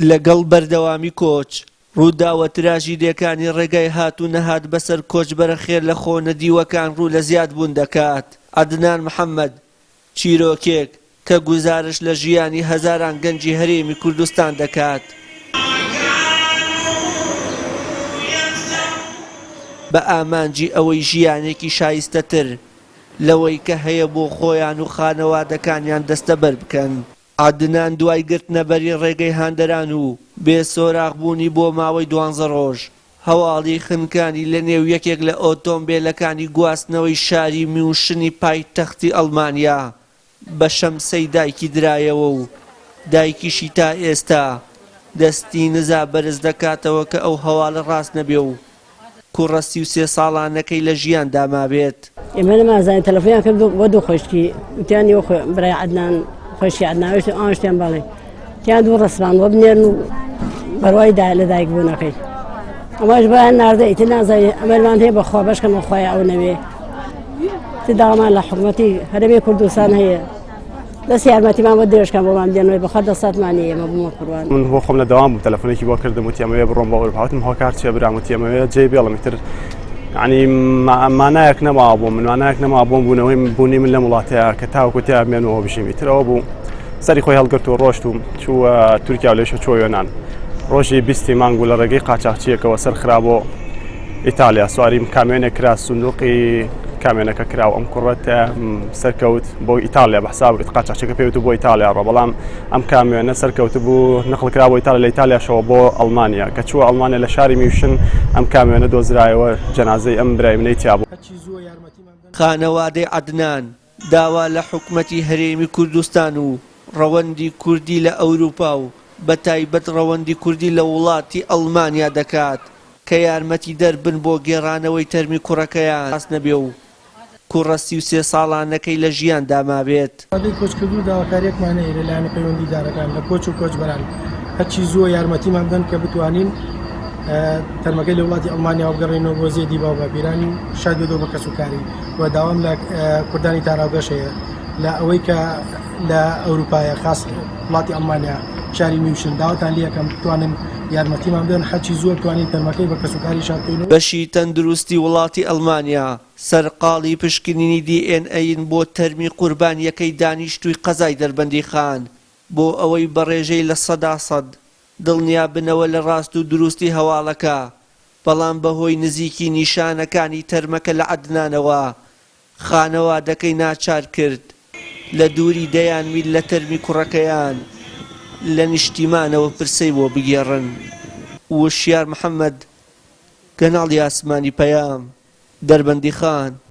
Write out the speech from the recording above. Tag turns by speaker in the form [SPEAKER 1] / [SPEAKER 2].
[SPEAKER 1] لەگەڵ بەردەوامی کۆچ ڕووداوە تراژیدیەکانی ڕێگای هات و نەهات بەسەر کۆچبەرە خێر لە خۆ نەدیوەکان ڕوو لە زیاد بوون دەکات. عەدنان محەممەد چیرۆکێک کە گوزارش لە ژیانی هەزاران گەنجی هەرێمی کوردستان دەکات. بە ئامانجی ئەوەی ژیانێکی شایستەتر لەوەی کە هەیە بۆ خۆیان و خانەوادەکانیان دەستەبەر بکەن. عەدنان دوای گرتنەبەری ڕێگەی هاندەران و بێسۆراغبوونی بۆ ماوەی 12 ڕۆژ هەواڵی خنکانی لە نێو یەکێک لە ئۆتۆمبیلەکانی گواستنەوەی شاری میونشنی پایتەختی ئەڵمانیا بە شەمسەی دایکی درایەوە و دایکیشی تا ئێستا دەستی نزا بەرز دەکاتەوە کە ئەو هەواڵە ڕاست نەبێ و کوڕە 33 ساڵانەکەی لە ژیاندا مابێت.
[SPEAKER 2] ئێمە نەمازانین تەلەفۆنیان کرد بۆ دوو خۆشکی وتیانی برای عەدنان خۆشی عەدنان ئەوان شتیان بەڵێ تیان دوو ڕەسمان بۆ بنێرن و بەڕوای لە دایک بوونەکەی ئەمەش بەیان ناردە ئیتر نازانێت ئەمەلمان هەیە بەخوا بەشکەمە خۆی ئەو نەوێ داوامان لە حکوومەتی هەرێمی کوردستان هەیە دەست یارمەتیمان بۆ درێژکان بۆمان بدێنەوەی بەخوا دەسەڵاتمانی ئێمە بوومە قوربان.
[SPEAKER 3] من بۆ خۆم لە دەوام بوو تەلەفۆنێکی بۆ کردم وتی ئەمەوێ بڕۆم بۆ ئەوروپا وتم هۆکار چییە برام وتی ئەمەوێ جێی بێڵم ئیتر یعنی مانایەک نەماوە بۆم من مانایەک نەما بۆم بوونی من لە وڵاتەیە کە تاوەکو تیا بمێنەوە بژیم ئیترەوە بوو سەری خۆی هەڵگرت و ڕۆشت و چووە تورکیا و لێشە چۆ یۆنان ڕۆژی 20 مانگ و لە ڕێگەی قاچاقچیەکەوە سەرخرا بۆ ئیتالیا سواریم کامێنێک کرا سندوقی کامێنەکە کراوە ئەم کوڕەتە سەرکەوت بۆ ئیتالیا بەحساب قاچاقچیەکە پێوت بۆ ئیتالیا ڕۆ بەڵام ئەم کامێنە سەرکەوت بوو نەقڵکرا بۆ ئیتالیا لە ئیتالیاشەوە بۆ ئەڵمانیا کە چووە ئەڵمانیا لە شاری میوشن ئەم کامێنە دۆزرایەوە جەنازەی ئەم برای منەی تیا بوو.
[SPEAKER 1] خانەوادەی عەدنان داوا لە حکوومەتی هەرێمی کوردستان و ڕەوەندی کوردی لە ئەوروپا و بە تایبەت ڕەوەندی کوردی لە وڵاتی ئەڵمانیا دەکات کە یارمەتی دەربن بۆ گێڕانەوەی تەرمی کوڕەکەیان ڕاست نەبێ و کوڕە 33 ساڵانەکەی لە ژیاندا مابێت.
[SPEAKER 4] کۆچکردن و داواکاریەکمان هەیە لەلایەنە پەیوەندیدارەکان لە کۆچ و کۆچبەران هەرچی زۆر یارمەتیمان بدەن کە بتوانین تەرمەکەی لە وڵاتی ئەڵمانیا بگەڕێنەوە بۆ زێدی باو بابیرانی شاد بێتەوە بە کەسوکاری و داوام لە کوردانی تاراوگەش هەیە لە ئەوەی کە لە ئەوروپایە خاص وڵاتی ئەڵمانیا شاری میوشن داواتان لێەکەم بتوانن یارمەتیمان بدەن حەچی زۆر بتوانین تەرمەکەی بە کەسوکاری شارکەین.
[SPEAKER 1] بەشی تەندروستی وڵاتی ئەڵمانیا سەرقاڵی پشکنینی DNA بۆ تەرمی قوربانیەکەی دانیشتووی قەزای دەربەندی خان بۆ ئەوەی بەڕێژەی لە 100% دڵنیا بنەوە لە ڕاست و دروستی هەواڵەکە بەڵام بەهۆی نزیکی نیشانەکانی تەرمەکە لە عەدنانەوە خانەوادەکەی ناچار کرد لە دووری 10 میل لە تەرمی کوڕەکەیان لە نیشتیمانەوە پرسەی بۆ بگێڕن. وشیار محەممەد کەناڵی ئاسمانی پەیام دەربەندی خان.